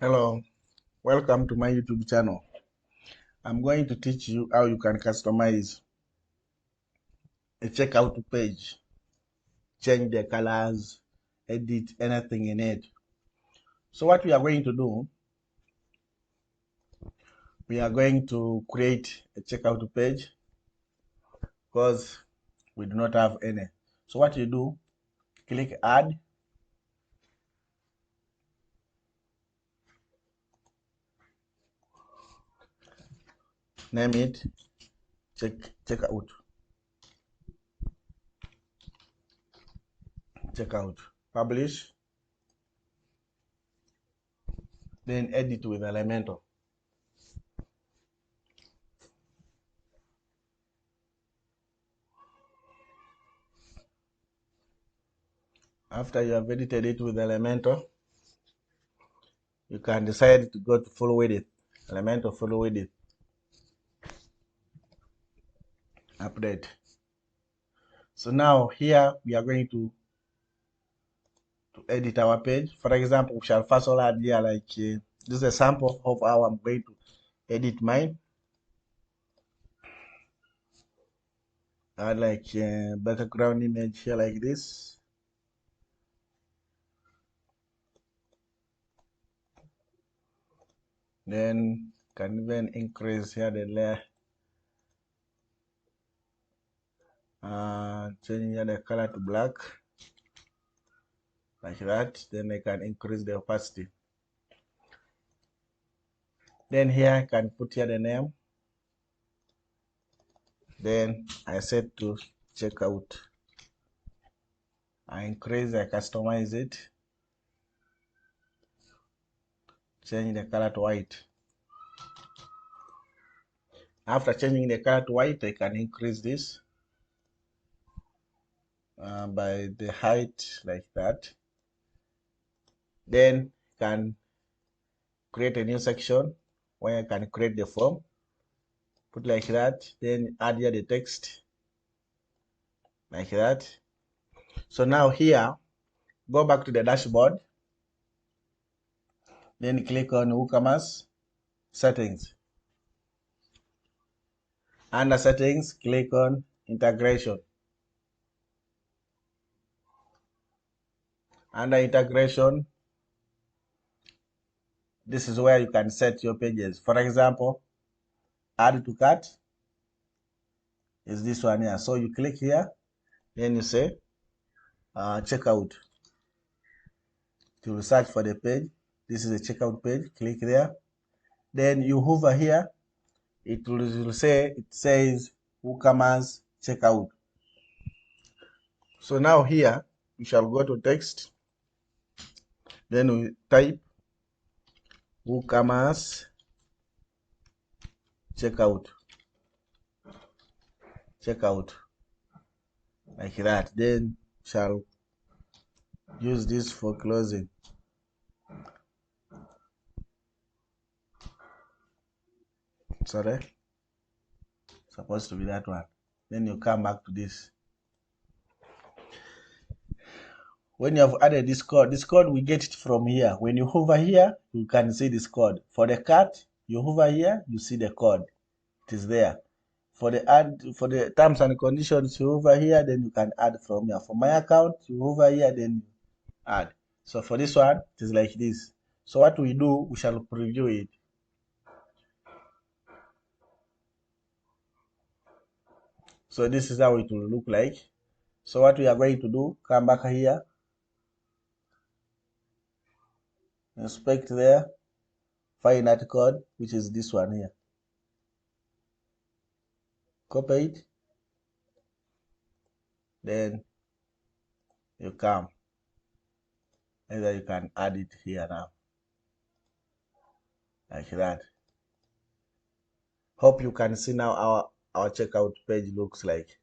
Hello, welcome to my YouTube channel. I'm going to teach you how you can customize a checkout page, change the colors, edit anything in it. So what we are going to do, we are going to create a checkout page because we do not have any. So what you do, click add, name it checkout, publish, then edit with Elementor. After you have edited it with Elementor, you can decide to go to full width, Elementor full width, update. So now here we are going to edit our page. For example, we shall first all add here like this is a sample of how I'm going to edit mine. Add like background image here like this. Then can even increase here the layer. Change here the color to black like that. Then I can increase the opacity. Then here I can put here the name. Then I set to checkout. I increase, I customize it. Change the color to white. After changing the color to white, I can increase this by the height like that. Then can create a new section where I can create the form, put like that, then add here the text like that. So now here, go back to the dashboard, then click on WooCommerce Settings. Under Settings, click on Integration. Under Integration, this is where you can set your pages. For example, add to cart is this one here. So you click here, then you say checkout. To search for the page, this is a checkout page. Click there. Then you hover here. It will say, it says WooCommerce checkout. So now here we shall go to text. Then we type WooCommerce checkout like that. Then shall use this for closing. Sorry, supposed to be that one. Then you come back to this. When you have added this code we get it from here. When you hover here, you can see this code. For the cart, you hover here, you see the code. It is there. For the terms and conditions, you hover here, then you can add from here. For my account, you hover here, then you add. So for this one, it is like this. So what we do, we shall preview it. So this is how it will look like. So what we are going to do, come back here, inspect there, find that code, which is this one here. Copy it, then you come. Either you can add it here now, like that. Hope you can see now our checkout page looks like.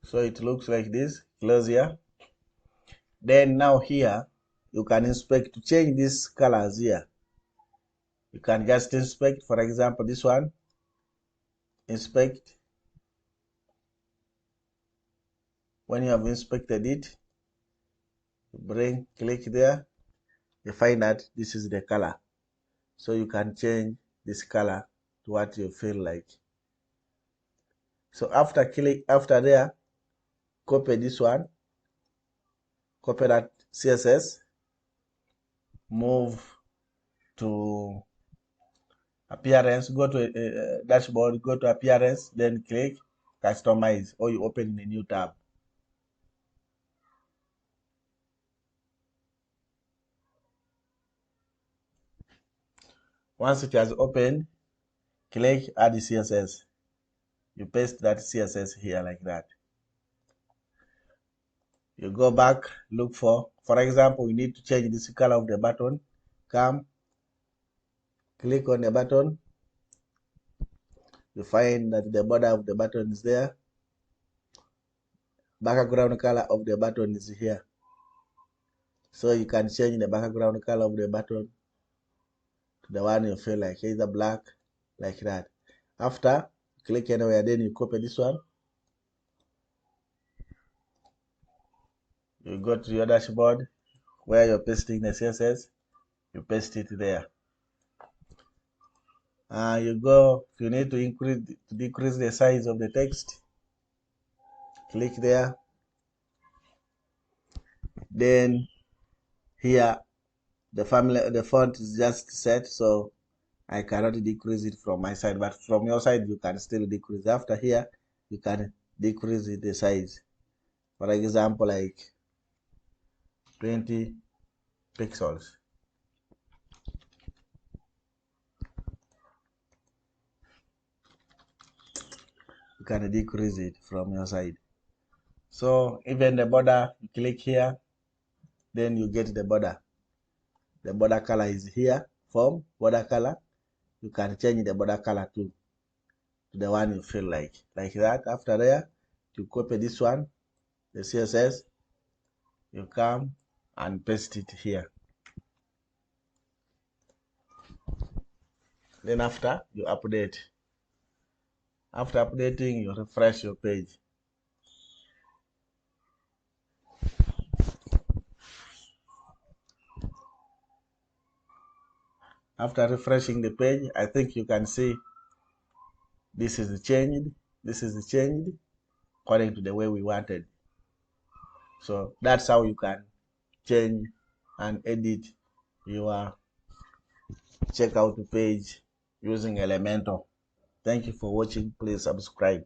So it looks like this. Close here. Then now here you can inspect to change these colors here. You can just inspect, for example, this one. Inspect, When you have inspected it, you click there, you find that this is the color. So you can change this color to what you feel like. So after there, copy this one, copy that CSS, move to appearance, go to dashboard, go to appearance, then click customize, or you open in a new tab. Once it has opened, click add CSS. You paste that CSS here like that. You go back, look for example, we need to change this color of the button. Come, click on the button. You find that the border of the button is there. Background color of the button is here. So you can change the background color of the button to the one you feel like, either black, like that. After, click anywhere, then you copy this one. You go to your dashboard where you're pasting the CSS, you paste it there. You go, if you need to decrease the size of the text, click there. Then here, the font is just set, so I cannot decrease it from my side, but from your side, you can still decrease. After here, you can decrease the size. For example, like 20 pixels. You can decrease it from your side. So even the border, you click here, then you get the border. The border color is here, form, border color. You can change the border color to the one you feel like that. After there, you copy this one, the CSS, you come and paste it here. Then after, you update. After updating, you refresh your page. After refreshing the page, I think you can see this is changed. This is changed according to the way we wanted. So that's how you can change and edit your checkout page using Elementor. Thank you for watching. Please subscribe.